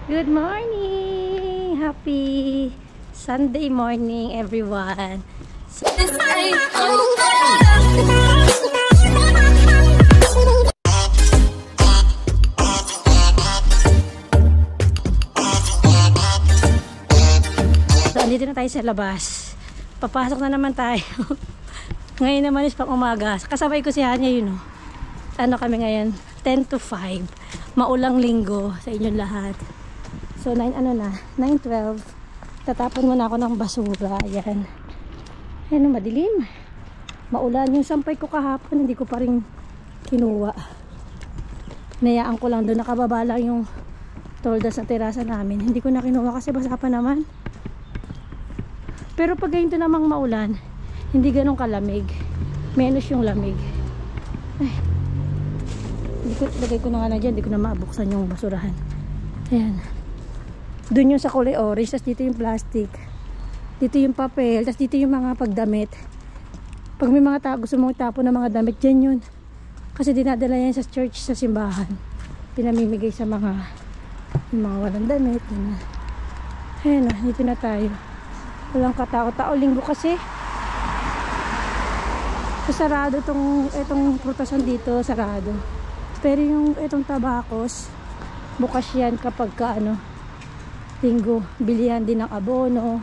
Good morning! Happy Sunday morning, everyone. So, andito na tayo sa labas. Papasok na naman tayo. Ngayon naman is pang umaga. Kasabay ko si Hanya yun. Ano kami ngayon? 10 to 5. Maulang linggo sa inyong lahat. So 9:12. Tatapon muna ako ng basura. Ayan. Ayan, madilim. Maulan yung sampay ko kahapon, hindi ko pa rin kinuha. Nayaan ko lang doon, nakababa lang yung tolda sa terasa namin. Hindi ko na kinuha kasi basa pa naman. Pero pag ganito namang maulan, hindi ganun kalamig. Menos yung lamig. Ay. Lagay ko na nga na dyan, hindi ko na maabuksan yung basurahan. Ayan. Doon yung sa kulay orange, tapos dito yung plastic. Dito yung papel, tapos dito yung mga pagdamit. Pag may mga gusto mong tapo ng mga damit, dyan yun. Kasi dinadala yan sa church, sa simbahan. Pinamimigay sa mga walang damit. Ayan na, dito na tayo. Walang katakot-tao. Linggo kasi. Sarado itong prutasan dito, sarado. Pero yung itong tabakos, bukas yan kapag linggo, bilihan din ng abono,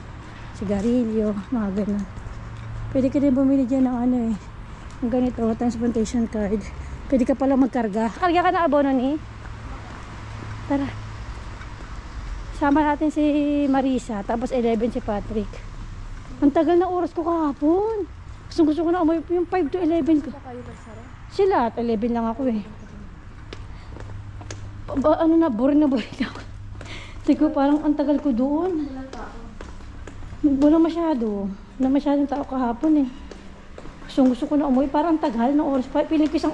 sigarilyo, mga ganun. Pwede ka din bumili dyan ng ng ganito, transportation card. Pwede ka pala magkarga. Karga ka ng abono ni? Tara. Sama natin si Marisa, tapos 11 si Patrick. Ang tagal na oras ko kahapon. Gusto ko na umuwi yung 5 to 11 ko. Sila at 11 lang ako eh. Boring na ako. Tigo, parang ang tagal ko doon. Wala masyado. Wala masyadong tao kahapon eh. Gusto ko na umuwi. Parang tagal na oras. Piling ko isang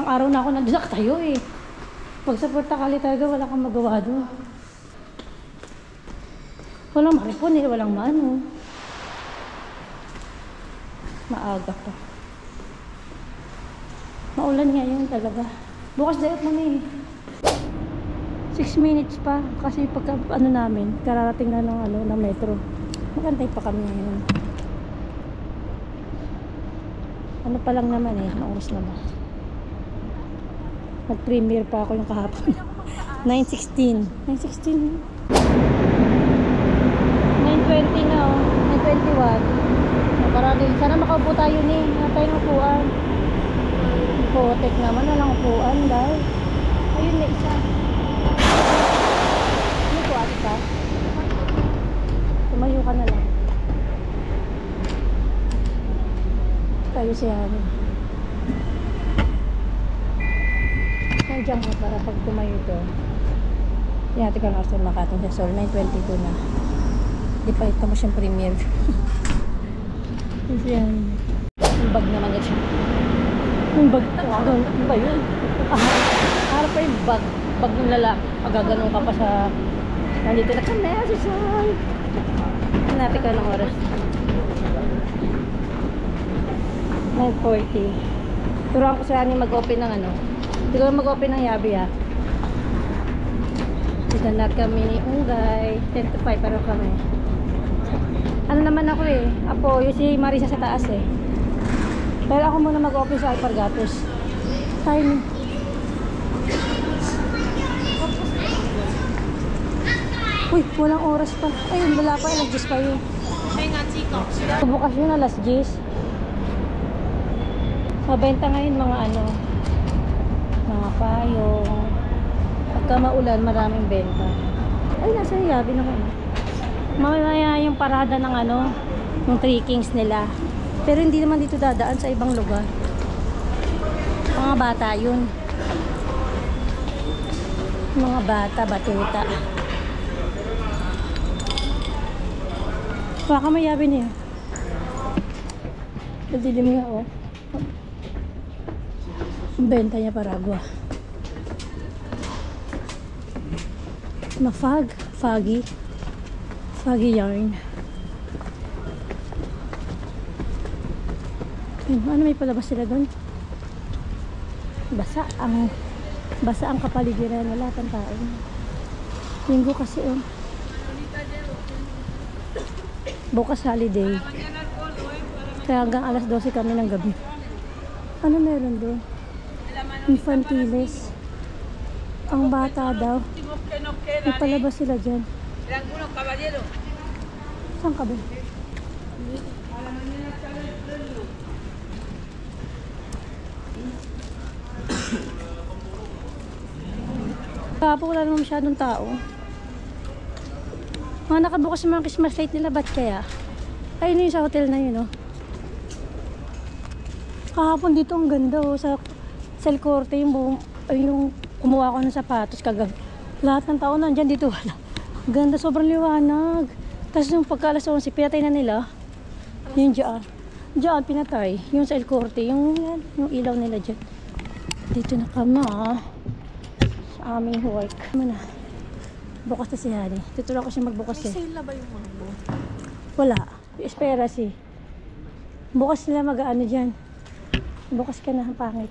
araw na ako nandun tayo eh. Pag sa Puerto Cali talaga, wala kang magawa doon. Walang maripon eh. Walang mano. Maaga pa. Maulan nga yun talaga. Bukas dayot mo na eh. 6 minutes pa kasi pagka namin kararating na ng metro. Magantay pa kami ngayon. Ano pa lang naman eh, oras na ba? Nag-premiere pa ako yung kahapon. 9:16. 9:16. 9:20 na oh. 9:21. Parating. Sana makaupo tayo ni. Wala tayong upuan. Potek naman, walang upuan dahil. Ayun na isa. Ka? Tumayo ka na lang. Tayo siya. Nandiyan mo para pag tumayo to. Yan, tika nga sa Makati sa Sol. 9:22 na. Di pa ito mo siyang premiere. Yan. Yung bag naman yan siya. Yung bag. Ano ba yun? Harap pa yung bag. Bag ng lalaki. Agaganon ka pa sa... Nandito na kami, Susan. Hanapin ka ng oras. 9:40. Turuan ko sa mag-open ng Hindi ko mag-open ng yabi ha. Dito na kami ni Ungay. 10 to 5 pero kami. Ano naman ako eh. Apo, yung si Marisa sa taas eh. Pero ako muna mag-open sa Alpargatos. Time. Uy, walang oras pa. Ayun, wala pa. Alas 10 pa yun. Bukas yun, alas 10. Mabenta ngayon mga mga payong. Pagka maulan, maraming benta. Ay, nasa yabi naman. Mamaya yung parada ng yung Three Kings nila. Pero hindi naman dito dadaan sa ibang lugar. Mga bata yun. Mga bata, batuta. Baka mayabi niya. Dilim nga oh. Ang benta niya paragwa. Foggy yarn. Ano may palabas sila doon? Basa ang kapaligiran, wala pang tao. Linggo kasi bukas holiday. Kaya hanggang alas 12 kami ng gabi. Ano meron doon? Infantiles. Ang bata daw. Nagpalabas sila dyan. Saan ka ba? Kapo wala naman masyadong tao. Mga nakabukas yung mga Christmas light nila, ba't kaya? Ayun yung sa hotel na yun, oh. Kahapon dito ang ganda, oh. Sa El Corte, yung kumuha ko ng sapatos kagag. Lahat ng tao nandyan dito, wala. Ganda, sobrang liwanag. Tapos yung pagka alas 11, pinatay na nila. Yung dyan. Dyan, pinatay. Yung sa El Corte, yung ilaw nila dyan. Dito na kami, ah. Sa aming work. Ano na? Bukas na si Hani. Tutulak ko siya magbukas. May sale na ba yung mango? Wala. Espera si. Bukas sila mag-ano dyan. Bukas ka na, pangit.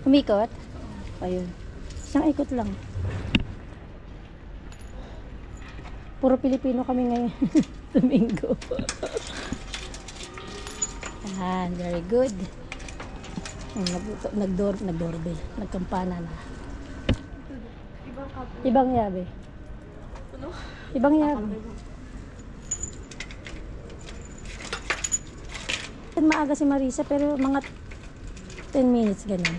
Umikot? Ayun. Isang ikot lang. Puro Pilipino kami ngayon. Domingo. Ayan, very good. Nag-doorbell. Nagkampana na. Ibang yabe. Ano? Ibang yabe. Maaga si Marisa pero mga 10 minutes ganun.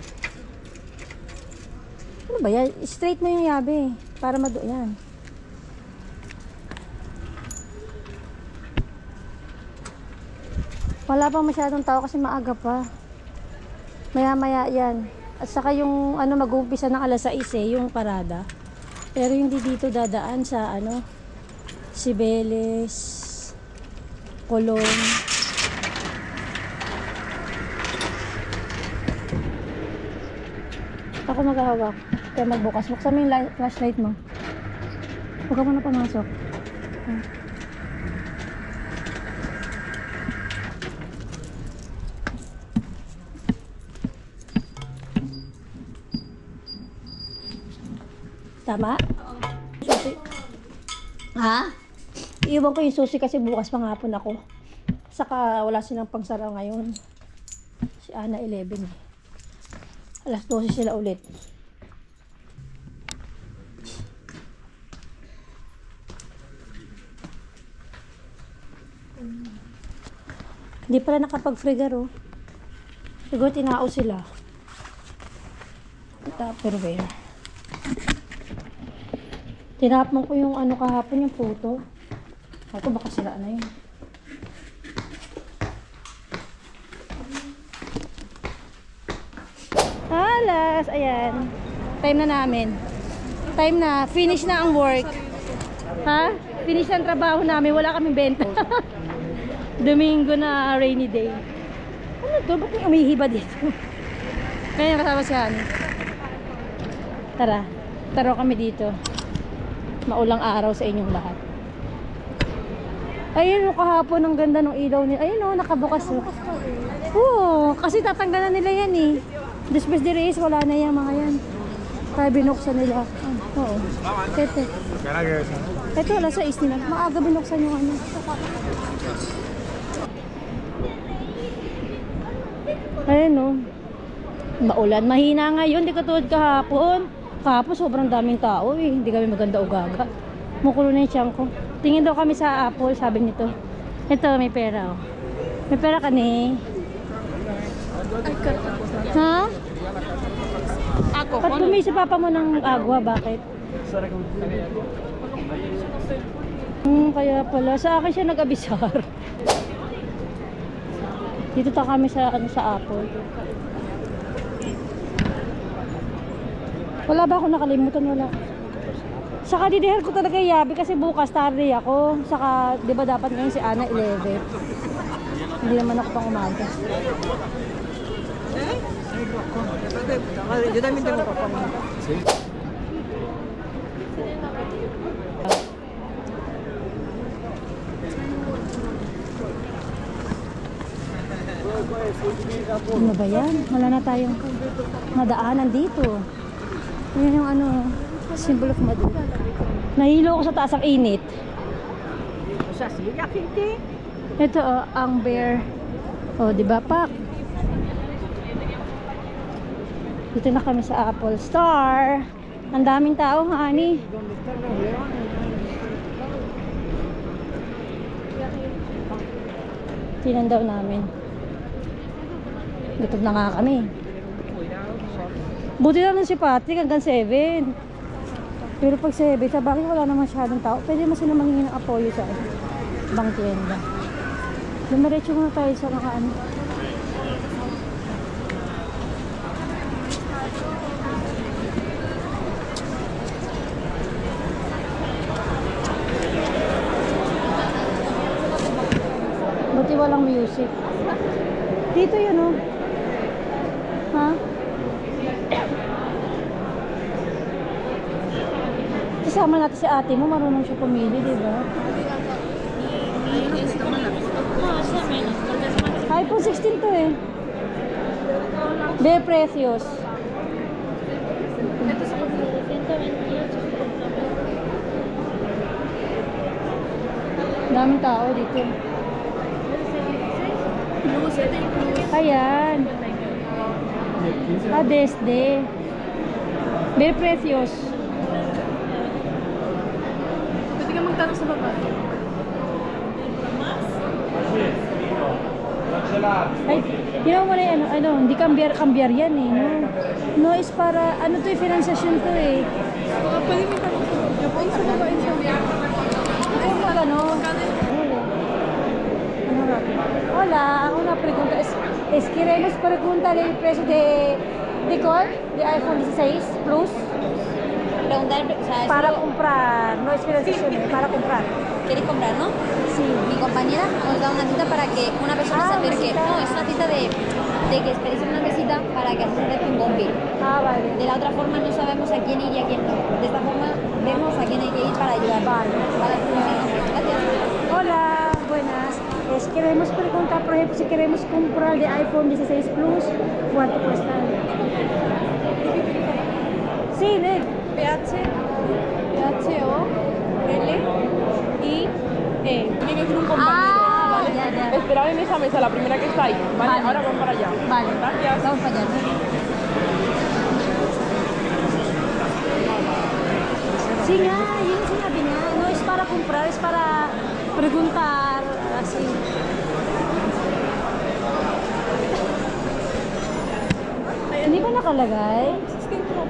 Ano ba yan? Straight mo yung yabe para yan. Wala pa masyadong tao kasi maaga pa. Maya-maya yan. At saka yung mag-uumpisa ng alas 6 yung parada. Pero hindi dito dadaan sa Cibeles, Colon. Ako maghahawak. Kaya magbukas. Buksan mo yung flashlight mo. Huwag ka muna pumasok. Tama? Susi. Ha? Iwan ko yung susi kasi bukas panghapon ako. Saka wala silang pangsara ngayon. Si Ana 11 eh. Alas 12 sila ulit. Hindi pala nakapag-frigaro. Siguro tinao sila. Tupperware. Tinapon ko yung kahapon, yung photo. Ako baka sila na yun. Alas, ayan. Time na namin. Time na. Finish na ang work. Ha? Finish na ang trabaho namin. Wala kaming benta. Domingo na rainy day. Ano to? Ba't may umihiba dito? Kaya kasama si Hani. Tara. Taro kami dito. Maulang araw sa inyong lahat. Ayun, kahapon ang ganda ng ilaw nila. Ayun, nakabukas. Oo, kasi tatanggalan nila yan eh. Después de Reyes, wala na yan mga yan. Kaya binuksan nila. Oo. Ito, alas 6 nila. Maaga binuksan yung Ayun, maulan. Mahina ngayon, di katulad kahapon. Kahapon sobrang daming tao eh. Hindi kami maganda ugaga. Mukulo na yung tiyan ko. Tingin daw kami sa Apple, sabi nito. Ito, may pera oh. May pera ka ni. Ha? Ako? Ba't bumi si papa mo ng agwa? Bakit? Kaya pala. Sa akin siya nag-abisar. Dito ta kami sa Apple. Wala ba ako nakalimutan? Wala. Saka didihal ko talaga yabi kasi bukas tarde ako. Saka di ba dapat ngayon si Ana 11. Hindi naman ako pang umaga. Yo también tengo papá. Ano ba yan? Wala na tayong madaanan dito. Yan yung ano, symbol of Madura. Nahilo ako sa taas ang init. Ito ang bear. Di ba, Pak? Dito na kami sa Apple Store. Ang daming tao, honey. Tinan daw namin. Gutom na nga kami. Buti lang si Patrick hanggang 7. Pero pag 7, sa bakit wala na masyadong tao, pwede mo sila mangingin ng apoyo sa ibang tienda. Dumiretso muna tayo sa mga ano. Buti walang music. Dito yun, oh. Ha? Kasama natin si ate mo, marunong siya pumili, di ba? iPhone 16 to eh. De precios. Daming tao dito. Ayan. Desde. De precios. Pwede ka magtanong sa baba. Ay, yun mo na yan, hindi cambiar yan eh, no? No, is para, ano to eh, financiation to eh. Pwede may tanong sa baba. Yung sa baba, yung sa baba. Ay, ano? Hola, una pregunta. Queremos preguntarle el precio de ¿cuál? De iPhone 16 Plus. Preguntar, o sea, Para comprar, no es financiación, para comprar. ¿quieres comprar, no? Sí. Mi compañera nos da una cita para que una persona se acerque. ¿una cita? No, es una cita de que esperéis en una mesita para que se acerque un compi. Vale. De la otra forma no sabemos a quién ir y a quién no. De esta forma vemos a quién hay que ir para ayudar. Vale. Gracias. Hola, buenas. Queremos preguntar, por ejemplo, si queremos comprar de iPhone 16 Plus, ¿cuánto cuesta? Sí, de P-H-O-L-I-E. Tiene que ir un compañero. ¿Vale? ya. Esperad en esa mesa, la primera que está ahí. ¿Vale? Vale. Ahora vamos para allá. Vale, Gracias. vamos para allá. Sí, nga, yun sinabi niya. No es para comprar, es para preguntar. Así. Hindi ba nakalagay? 16 Pro.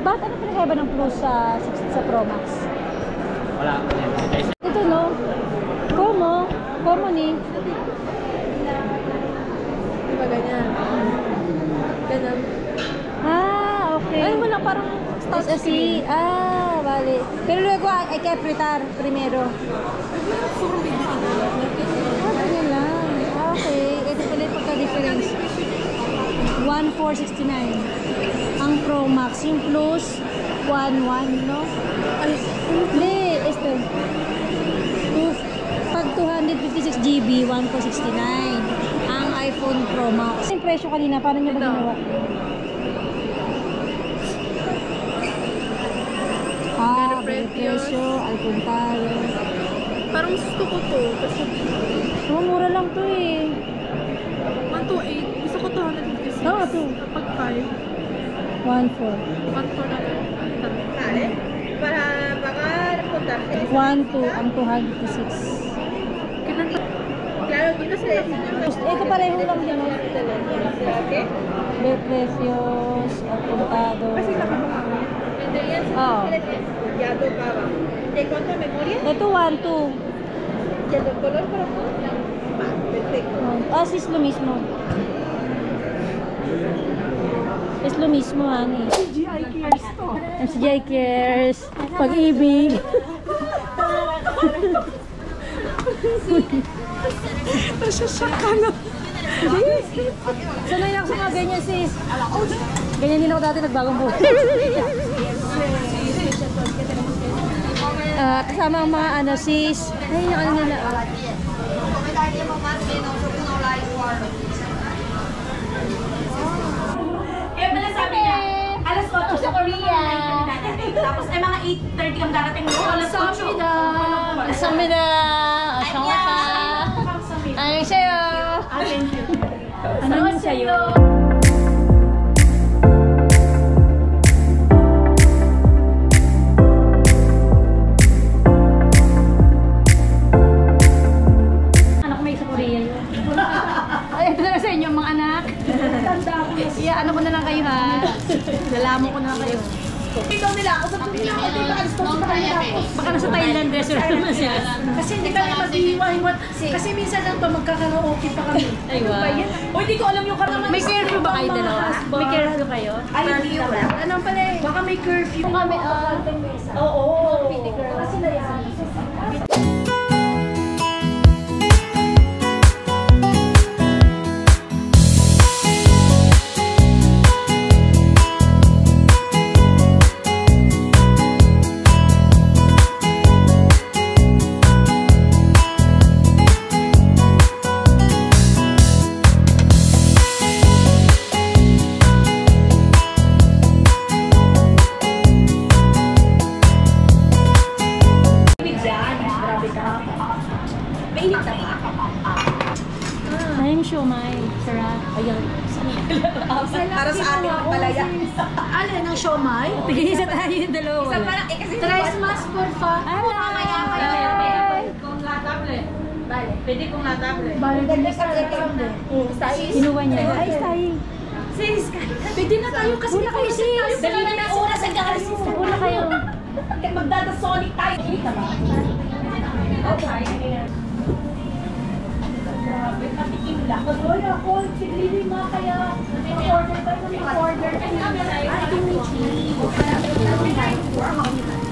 Bakit ano pinakaiba ng Plus sa Pro Max? Wala. Ito no? Como ni? Diba ganyan? Ganyan. Okay. Ay, wala parang start Sí, vale. Pero luego hay que apretar primero. Sobrang big deal. Ganyan lang. Okay. Ito pala yung pagka-difference. 1,469. Ang Pro Max. Yung Plus, 1,1, no? Ay, Hindi, pag 256 GB, 1,469. Ang iPhone Pro Max. Yung presyo kanina, paano nyo ba Ito. ginawa? Pero presyo, al contado. parang gusto ko to. Kasi Mura lang to eh. 128. Gusto ko 256. Ito. Pag 5. 1,4. 1,4 na lang. Vale, para pagar puntaje. 1,2 ang 256. Kailan pa? Claro, tú no se decidió. Ito pareho lang din. No? ¿Qué? Ver precios, al contado. Vendrían Ah. 300, ya tocaba. ¿De cuánto memoria? Ito 1,2. ¿Y el del color para tú? Va, perfecto. Sí, es lo mismo. Es lo mismo, Ani. CGI Cares to. MCGI Cares. Pag-ibig. Nasasyak ka na. Sanay ako sa mga ganyan, sis. Ganyan din ako dati, nagbagong buhay. Kasama ang mga sis. Ay, yung ano nila. Kaya pala sabi niya, alas 8 sa Korea. Tapos ay mga 8:30 kang darating mo. Alas 8. 감사합니다. 정확하. 안녕하세요. Thank you. Ano yun sa'yo? Anak may sa Korea yun. Ay, ito na lang sa inyo mga anak. Yeah, ano ko na lang kayo ha. Lalamo ko na lang kayo. Ikaw nila ako sa Korea. Baka nasa Thailand restaurant naman sila. Kasi hindi kami mag-iwan. Kasi minsan lang to magkakaraoke pa kami. Ay, wow. Ba yan? O hindi ko alam yung karaman. May curfew ba kayo dalawa? May curfew kayo? Ay, hindi wala. Anong pala eh? Baka may curfew. Kami, Oo. Kasi na yan. Mainit na ba? Ayun siomay. Sarap. Ayun. Para sa amin ang palaya. Alin ang siomay? Tigisa tayo yung dalawa. Isa parang, kasi Tres mas, porfa. Mamaya. Kung latable. Vale. Pwede kung latable. Kinuha niya. Ay, stay. sis, pwede na tayo kasi Una kayo, sis. dali na ng oras ang galing. Una kayo. Magdadasonic tayo. Kita ba? Okay. Grabe, patikim lang. Mag-order ako, siglili mga kaya. Mag-order tayo ng mag-order. Ay, kimichi.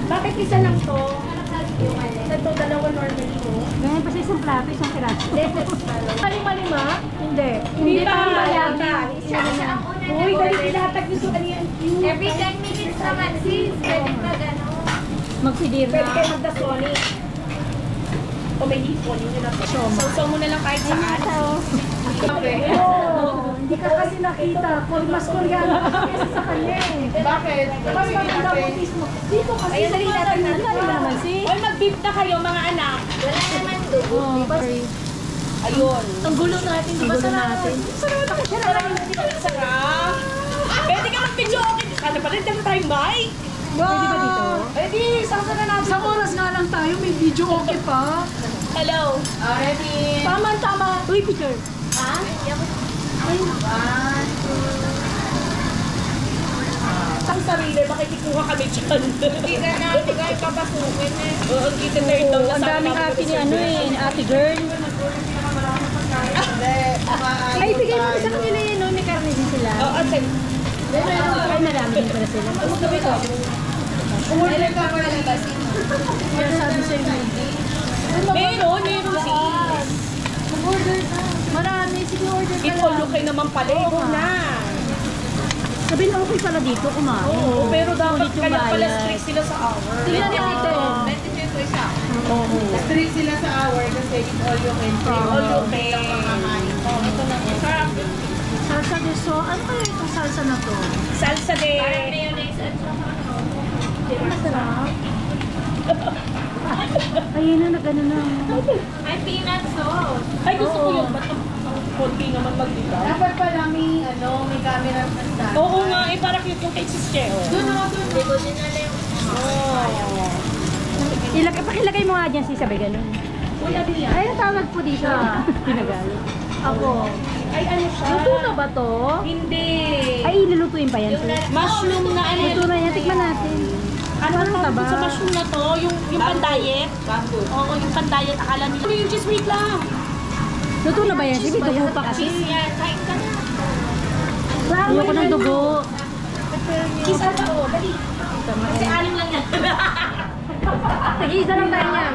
Bakit isa lang to? Ito, dalawa normally mo. Ganyan pa sa isang plato, isang piraso. Malima? Hindi. Hindi pa ang bayagi. Uy, dali ilatag nito. Ano yan? Every 10 minutes naman, sis. Pwede ka gano'n. Magsidir Pwede na. kayo magdasonic. O may hipon, yun na to. So mo na lang kahit saan. Okay. Hindi ka kasi nakita. Mas koreano ka kasi sa kanya eh. Bakit? Mas maganda mo. Dito kasi Ayun, dali natin na. Ano naman, sis? Oy, mag-beef na kayo mga anak. Wala naman dugo. Oh, sorry. Ayun. ang gulo natin. Di ba sarap? Sarap. Pwede ka mag-video okay. Ano pa rin? Dami tayong mic. Pwede ba dito? Pwede, saan na natin? Isang oras nga lang tayo. May video okay pa. Hello. Ready? Tama. Uy, picture. Ha? Ang sarili, makikikuha kami dyan. Hindi ka na, hindi ka ipapasukin eh. Oo, ang kita turn down na Ang daming ate ni ano eh, ni ate girl. Ay, bigay mo sa kanila yun, no? May karne din sila. Oo, ate. Ay, marami din pala sila. Order ka pa lang kasi. Kaya sabi sa'yo, Meron si. marami, sige order ka Ito, lang. lukay naman pala. Ito na. Sabi na okay pala dito, kumain. Oo, pero dapat Sulit yung kaya pala bayad. strict sila sa hour. Tingnan natin. 22 po isa. Strict sila sa hour kasi it's all you can pay. All okay. Ito na. Sarap. Salsa de so. Ano kaya itong salsa na to? Salsa de. Parang mayonnaise at saka ano. Masarap. Ayun na, nag-ano na. May peanut sauce. Ay, gusto ko yun. Ba't ang konti naman mag-diba? Dapat pala may camera na stand. Oo nga, eh, para cute yung kay Sis Cheo. Hindi ko din alam. Pakilagay mo nga dyan, si sabi ganun. Ay, ang tawag po dito. Pinagali. Ako. Ay, ano siya? Luto na ba to? Hindi. Ay, ilulutuin pa yan. sis. Mushroom na ano. Luto na yan, tikman natin. Ano Parang tawag taba. sa mushroom na to? Yung pan-diet? Oo, yung pan-diet. Akala nila. Yung cheese, wait lang. Luto na ba yan? Sige, dugo pa kasi. Cheese yan. Kain ka na. Ayoko ng dugo. Cheese ano ba? Oh, dali. Kasi anim lang yan. Tag-iisa lang tayo yan.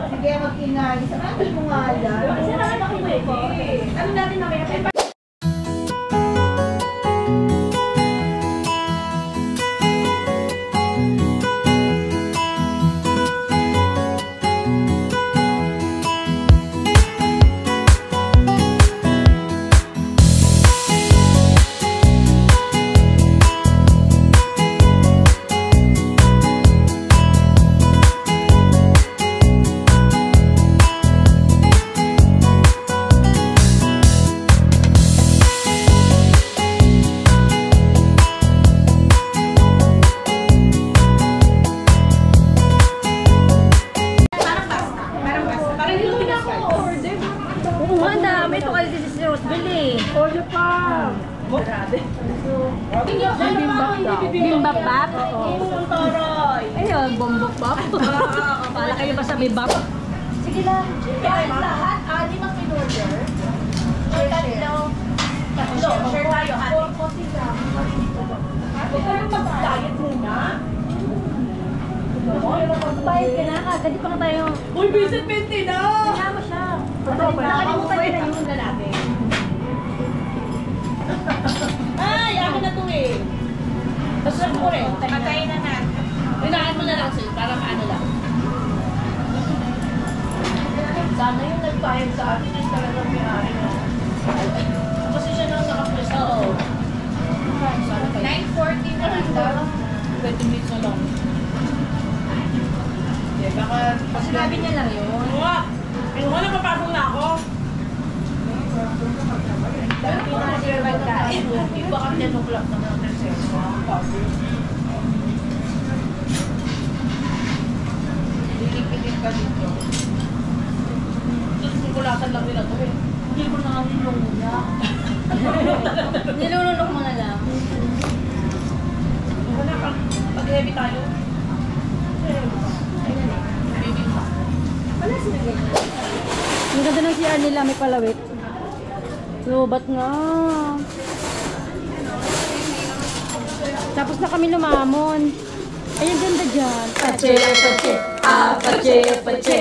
Sige, mag-ingay. Sarapin mo nga yan. Sinahan ako pwede. Ano natin na kaya? bili. Order pa. Bimbap? Toroy. Ayun, bombok bap. Pala kayo ba sa bimbap? Sige lang. Kahit lahat, anim ang in-order. Tatlo. Share tayo, ate. Huwag ka nang mag-diet muna. Bayad ka na, kagadi pa nga tayo. Uy, visit 20 na! Kaya mo siya. Nakalimutan niya na yung lalaki. Ay, ako na to eh. Tapos mo rin. Patayin na natin. Inahin mo na lang sa'yo para maano lang. Sana yung nagpahid sa atin yung talagang may-ari na. Kasi siya nang nakapwesto. Oo. 9:40 na lang daw. 20 minutes na lang. Baka Sinabi niya lang yun. Pinuha na papasok na ako. Pero pinaka-share pagkain. Baka 10 o'clock na ng tercero. Liligpitin ka dito. Sukulatan lang nila to eh. Hindi ko na kami yung muna. Nilulunok mo na lang. Wala pag heavy tayo. Ang ganda ng CR nila, may palawit. Lubat nga. Tapos na kami lumamon. Ay, ang ganda dyan. Pache, pache, pache, pache,